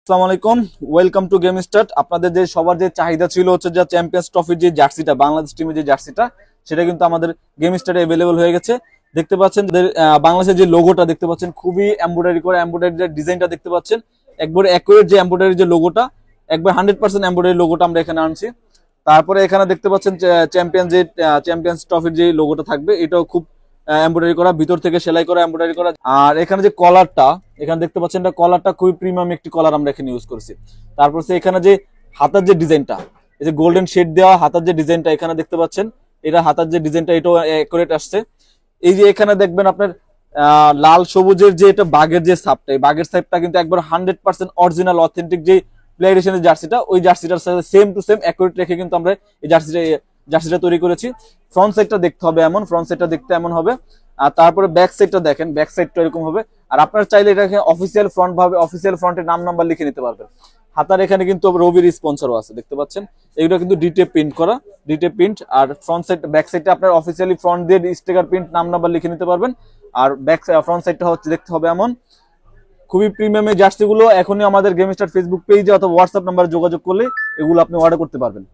আসসালামু আলাইকুম, welcome to game start. আপনাদের যে সবার যে চাহিদা ছিল হচ্ছে যে চ্যাম্পিয়ন্স ট্রফির যে জার্সিটা, বাংলাদেশ টিমের যে জার্সিটা, সেটা কিন্তু আমাদের গেম স্টার্টে অ্যাভেলেবল হয়ে গেছে। দেখতে পাচ্ছেন বাংলাদেশের যে লোগোটা দেখতে পাচ্ছেন, খুবই এমব্রয়ডারি করে এমব্রয়ডারি ডিজাইনটা দেখতে পাচ্ছেন, একবারে অ্যাকুরেট যে এমব্রয়ডারি যে লোগোটা, একবার 100% এমব্রয়ডারি লোগোটা আমরা এখানে আনছি। তারপরে এখানে দেখতে পাচ্ছেন চ্যাম্পিয়ন্স ট্রফির যে লোগোটা থাকবে, এটাও খুব এমব্রয়ডারি করা, ভিতর থেকে সেলাই করা, এমব্রয়ডারি করা। আর এখানে যে কলারটা এখানে দেখতে পাচ্ছেন, কলারটা খুবই প্রিমিয়াম একটি কলার আমরা এখানে ইউজ করছি। তারপর এখানে যে হাতার যে ডিজাইনটা, এই যে গোল্ডেন শেড দেওয়া হাতার যে ডিজাইনটা এখানে দেখতে পাচ্ছেন, এটা হাতার যে ডিজাইনটা এটাও অ্যাকুরেট আসছে। এই যে এখানে দেখবেন আপনার লাল সবুজের যে এটা বাঘের যে সাপটা, এই বাঘের সাপটা কিন্তু একবার 100% অরিজিনাল অথেন্টিক যে প্লে এডিশনের জার্সিটা, ওই জার্সিটার সাথে সেম টু সেম অ্যাকুরেট রেখে কিন্তু আমরা এই জার্সিটা তৈরি করেছি। ফ্রন্ট সাইডটা দেখতে হবে এমন, ফ্রন্ট সাইডটা দেখতে এমন হবে। আর তারপরে ব্যাক সাইডটা দেখেন, ব্যাক সাইডটা এরকম হবে। আর আপনারা চাইলে এটাকে অফিসিয়াল ফ্রন্ট ভাবে অফিসিয়াল ফ্রন্টের নাম্বার লিখে নিতে পারবেন। হাতার এখানে কিন্তু রবির স্পন্সরও আছে, দেখতে পাচ্ছেন। এগুলো কিন্তু ডিটেপ প্রিন্ট করা, ডিটেপ প্রিন্ট। আর ফ্রন্ট সাইড ব্যাক সাইডটা আপনার অফিসিয়ালি ফ্রন্ট দিয়ে স্টিকার প্রিন্ট নাম্বার লিখে নিতে পারবেন। আর ফ্রন্ট সাইডটা হচ্ছে দেখতে হবে এমন। খুবই প্রিমিয়াম এই জার্সিগুলো এখনই আমাদের গেম স্টার ফেসবুক পেজে অথবা হোয়াটসঅ্যাপ নাম্বারে যোগাযোগ করলে এগুলো আপনি অর্ডার করতে পারবেন।